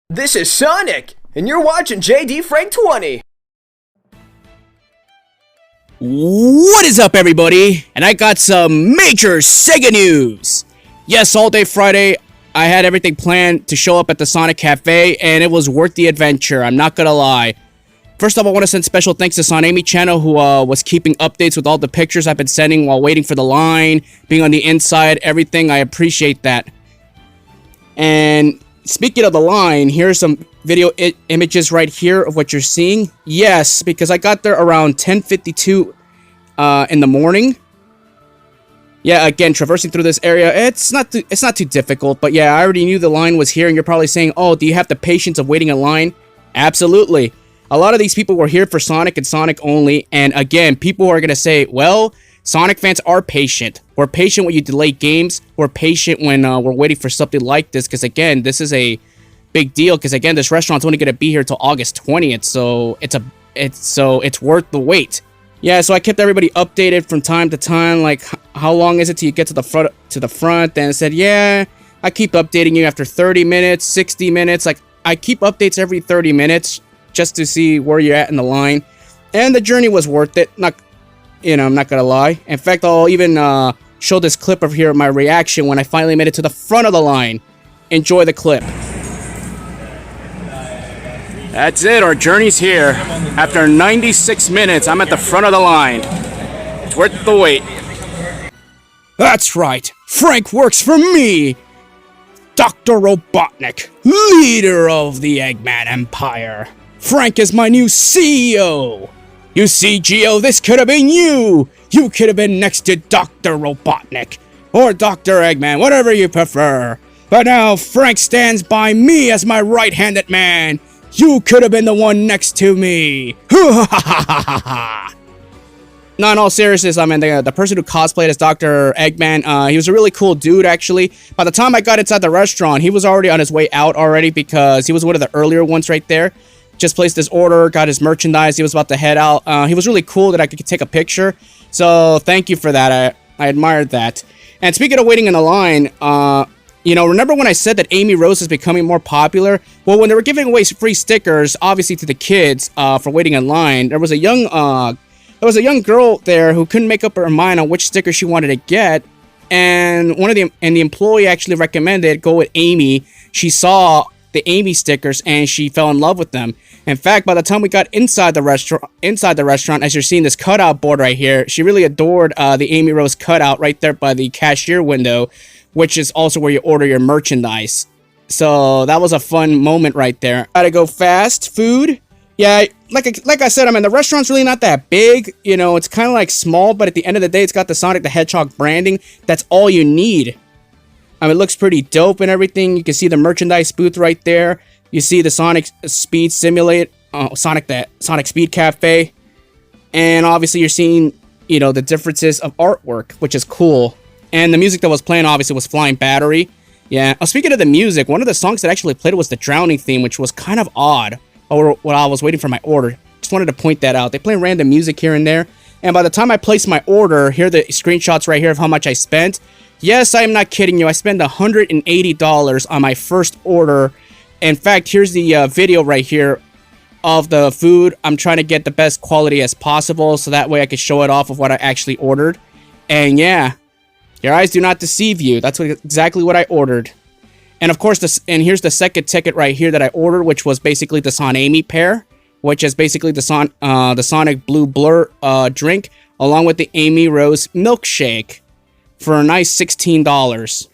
This is Sonic, and you're watching JD Frank 20. What is up, everybody? And I got some major SEGA news. Yes, all day Friday, I had everything planned to show up at the Sonic Cafe, and it was worth the adventure, I'm not gonna lie. First off, I want to send special thanks to Sonami Channel, who was keeping updates with all the pictures I've been sending while waiting for the line, being on the inside, everything. I appreciate that. And speaking of the line, here's some video images right here of what you're seeing. Yes, because I got there around 10:52 in the morning. Yeah, again, traversing through this area, it's not too difficult, but yeah, I already knew the line was here, and you're probably saying, oh, do you have the patience of waiting in line? Absolutely. A lot of these people were here for Sonic and Sonic only, and again, people are going to say, well, Sonic fans are patient. We're patient when you delay games. We're patient when we're waiting for something like this, because again, this is a big deal, because again, this restaurant's only going to be here till August 20th, so it's worth the wait. Yeah, so I kept everybody updated from time to time, like how long is it till you get to the front, and I said, yeah, I keep updating you after 30 minutes, 60 minutes, like I keep updates every 30 minutes just to see where you're at in the line, and the journey was worth it. I'm not gonna lie. In fact, I'll even show this clip of here of my reaction when I finally made it to the front of the line. Enjoy the clip. That's it, our journey's here. After 96 minutes, I'm at the front of the line. It's worth the wait. That's right, Frank works for me! Dr. Robotnik, leader of the Eggman Empire. Frank is my new CEO! You see, Geo, this could have been you! You could have been next to Dr. Robotnik, or Dr. Eggman, whatever you prefer. But now Frank stands by me as my right-handed man. You could have been the one next to me. No, in all seriousness, I mean, the person who cosplayed as Dr. Eggman, he was a really cool dude, actually. By the time I got inside the restaurant, he was already on his way out already, because he was one of the earlier ones right there. Just placed his order, got his merchandise, he was about to head out. He was really cool that I could take a picture, so thank you for that, I admired that. And speaking of waiting in the line, remember when I said that Amy Rose is becoming more popular? Well, when they were giving away free stickers, obviously to the kids, for waiting in line, there was a young girl there who couldn't make up her mind on which sticker she wanted to get, and the employee actually recommended go with Amy. She saw the Amy stickers and she fell in love with them. In fact, by the time we got inside the restaurant, as you're seeing this cutout board right here, she really adored the Amy Rose cutout right there by the cashier window, which is also where you order your merchandise. So that was a fun moment right there. Gotta go fast. Food. Yeah, like I said, I mean, the restaurant's really not that big. You know, it's kind of like small, but at the end of the day, it's got the Sonic the Hedgehog branding. That's all you need. I mean, it looks pretty dope and everything. You can see the merchandise booth right there. You see the Sonic Speed Simulate, Sonic Speed Cafe. And obviously you're seeing, the differences of artwork, which is cool. And the music that was playing obviously was Flying Battery. Yeah, speaking of the music, one of the songs that actually played was the Drowning theme, which was kind of odd while I was waiting for my order. Just wanted to point that out. They play random music here and there. And by the time I placed my order, here are the screenshots right here of how much I spent. Yes, I am not kidding you. I spent $180 on my first order. In fact, here's the video right here of the food. I'm trying to get the best quality as possible, so that way I can show it off of what I actually ordered. And yeah, your eyes do not deceive you. That's exactly what I ordered. And of course, here's the second ticket right here that I ordered, which was basically the Sonami pair, which is basically the Sonic Blue Blur drink, along with the Amy Rose milkshake, for a nice $16.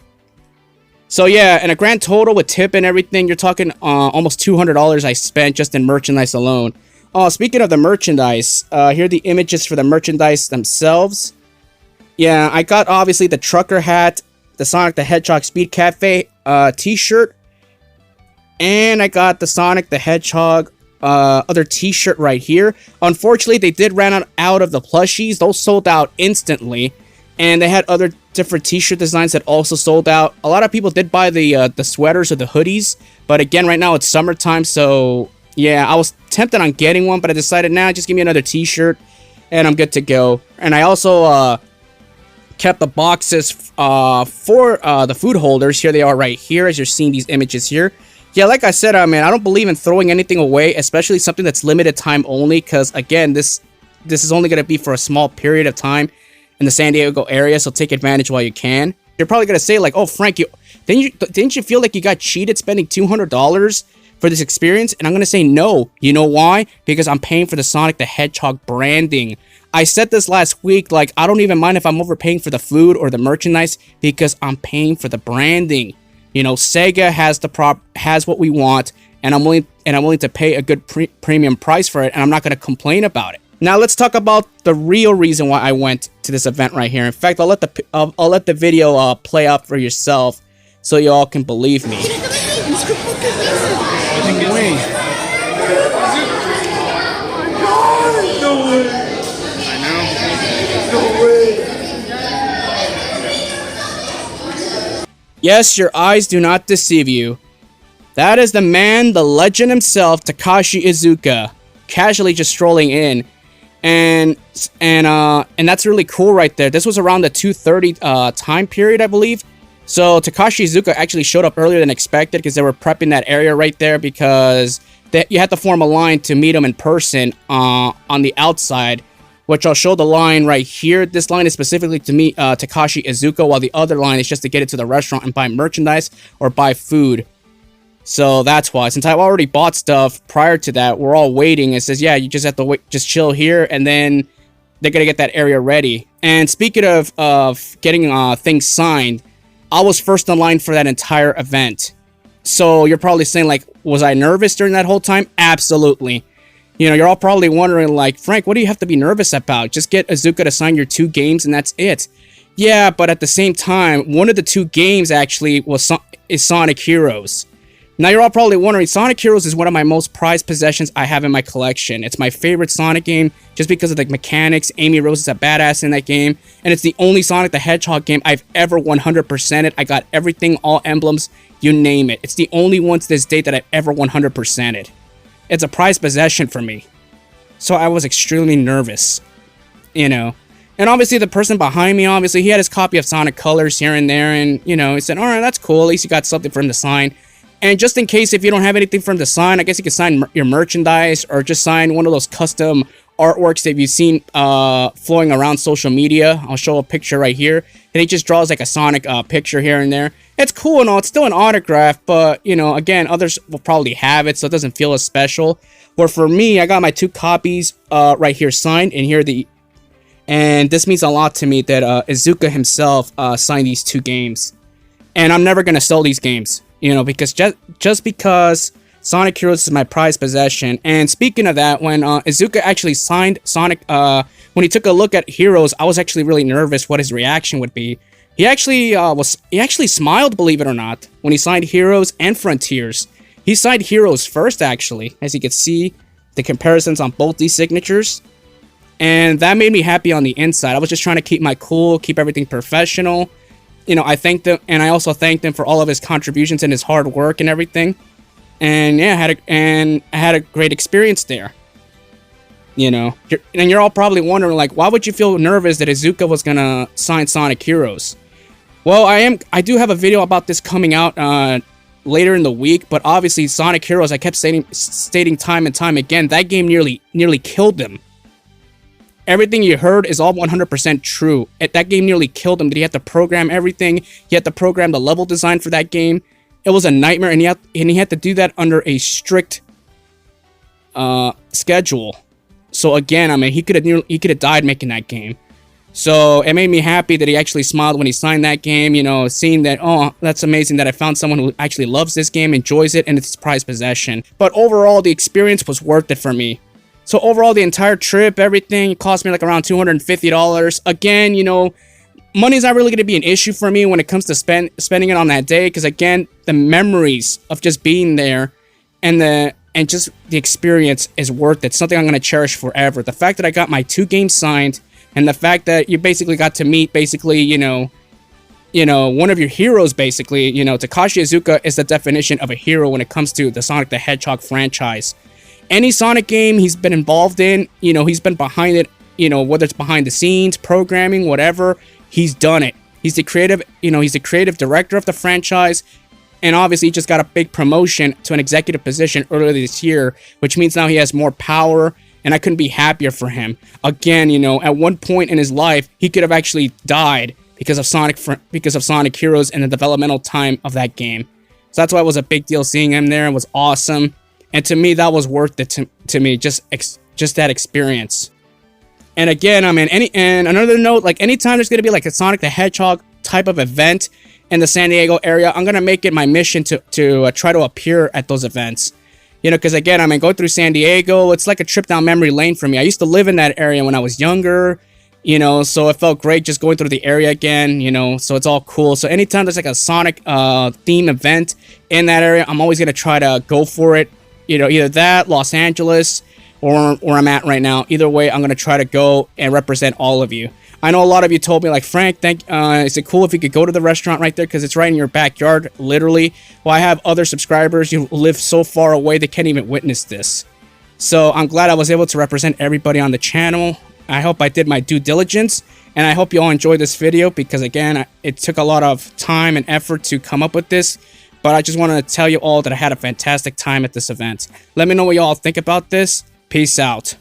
So yeah, and a grand total with tip and everything, you're talking almost $200 I spent just in merchandise alone. Oh, speaking of the merchandise, here are the images for the merchandise themselves. Yeah, I got obviously the trucker hat, the Sonic the Hedgehog Speed Cafe t-shirt, and I got the Sonic the Hedgehog other t-shirt right here. Unfortunately, they did run out of the plushies. Those sold out instantly. And they had other different t-shirt designs that also sold out. A lot of people did buy the sweaters or the hoodies. But again, right now it's summertime. So yeah, I was tempted on getting one. But I decided, nah, just give me another t-shirt. And I'm good to go. And I also kept the boxes for the food holders. Here they are right here, as you're seeing these images here. Yeah, like I said, man, I don't believe in throwing anything away, especially something that's limited time only, because again, this is only going to be for a small period of time in the San Diego area, so take advantage while you can. You're probably going to say like, oh, Frank, didn't you feel like you got cheated spending $200 for this experience? And I'm going to say no. You know why? Because I'm paying for the Sonic the Hedgehog branding. I said this last week, like, I don't even mind if I'm overpaying for the food or the merchandise because I'm paying for the branding. You know, SEGA has what we want, and I'm willing to pay a good premium price for it, and I'm not going to complain about it. Now let's talk about the real reason why I went to this event right here. In fact, I'll let the video play out for yourself so you all can believe me. Yes, your eyes do not deceive you. That is the man, the legend himself, Takashi Izuka, casually just strolling in. And that's really cool right there. This was around the 2:30 time period, I believe. So Takashi Izuka actually showed up earlier than expected because they were prepping that area right there because you had to form a line to meet him in person on the outside, which I'll show the line right here. This line is specifically to meet Takashi Izuka, while the other line is just to get into the restaurant and buy merchandise or buy food. So that's why. Since I've already bought stuff prior to that, we're all waiting. It says, yeah, you just have to wait, just chill here, and then they're going to get that area ready. And speaking of getting things signed, I was first in line for that entire event. So you're probably saying, like, was I nervous during that whole time? Absolutely. You know, you're all probably wondering, like, Frank, what do you have to be nervous about? Just get Izuka to sign your 2 games and that's it. Yeah, but at the same time, one of the 2 games actually is Sonic Heroes. Now you're all probably wondering, Sonic Heroes is one of my most prized possessions I have in my collection. It's my favorite Sonic game just because of the mechanics. Amy Rose is a badass in that game, and it's the only Sonic the Hedgehog game I've ever 100%ed. I got everything, all emblems, you name it. It's the only one to this date that I've ever 100%ed. It's a prized possession for me. So I was extremely nervous, you know. And obviously the person behind me, obviously, he had his copy of Sonic Colors here and there, and, you know, he said, alright, that's cool, at least you got something for him to sign. And just in case if you don't have anything for him to sign, I guess you can sign your merchandise or just sign one of those custom artworks that you've seen flowing around social media. I'll show a picture right here. And he just draws like a Sonic picture here and there. It's cool and all. It's still an autograph, but, you know, again, others will probably have it, so it doesn't feel as special. But for me, I got my 2 copies right here signed, and here and this means a lot to me that Izuka himself signed these 2 games. And I'm never going to sell these games. You know, because just because Sonic Heroes is my prized possession. And speaking of that, when Izuka actually signed Sonic, when he took a look at Heroes, I was actually really nervous what his reaction would be. He actually smiled, believe it or not, when he signed Heroes and Frontiers. He signed Heroes first, actually, as you can see the comparisons on both these signatures. And that made me happy on the inside. I was just trying to keep my cool, keep everything professional. You know, I thanked him, and I also thanked him for all of his contributions and his hard work and everything. And yeah, I had a great experience there. You know, and you're all probably wondering, like, why would you feel nervous that Izuka was gonna sign Sonic Heroes? Well, I do have a video about this coming out later in the week, but obviously Sonic Heroes, I kept stating time and time again, that game nearly killed him. Everything you heard is all 100% true. That game nearly killed him. Did he have to program everything? He had to program the level design for that game. It was a nightmare, and he had to do that under a strict schedule. So again, I mean, he could have died making that game. So it made me happy that he actually smiled when he signed that game. You know, seeing that, oh, that's amazing that I found someone who actually loves this game, enjoys it, and it's his prized possession. But overall, the experience was worth it for me. So overall, the entire trip, everything cost me like around $250. Again, you know, money's not really going to be an issue for me when it comes to spending it on that day. Because again, the memories of just being there and just the experience is worth it. Something I'm going to cherish forever. The fact that I got my 2 games signed, and the fact that you basically got to meet basically, you know, one of your heroes, basically. You know, Takashi Izuka is the definition of a hero when it comes to the Sonic the Hedgehog franchise. Any Sonic game he's been involved in, you know, he's been behind it, you know, whether it's behind the scenes, programming, whatever, he's done it. He's the creative director of the franchise, And obviously, he just got a big promotion to an executive position earlier this year, which means now he has more power, and I couldn't be happier for him. Again, you know, at one point in his life, he could have actually died because of Sonic Heroes and the developmental time of that game. So that's why it was a big deal seeing him there. It was awesome. And to me, that was worth it to me, just that experience. And again, I mean, and another note, like anytime there's going to be like a Sonic the Hedgehog type of event in the San Diego area, I'm going to make it my mission to try to appear at those events. You know, because again, I mean, going through San Diego, it's like a trip down memory lane for me. I used to live in that area when I was younger, you know, so it felt great just going through the area again, you know, so it's all cool. So anytime there's like a Sonic theme event in that area, I'm always going to try to go for it. You know, either that, Los Angeles, or where I'm at right now. Either way, I'm going to try to go and represent all of you. I know a lot of you told me, like, Frank, is it cool if you could go to the restaurant right there? Because it's right in your backyard, literally. Well, I have other subscribers who live so far away, they can't even witness this. So I'm glad I was able to represent everybody on the channel. I hope I did my due diligence. And I hope you all enjoyed this video because, again, it took a lot of time and effort to come up with this. But I just wanted to tell you all that I had a fantastic time at this event. Let me know what you all think about this. Peace out.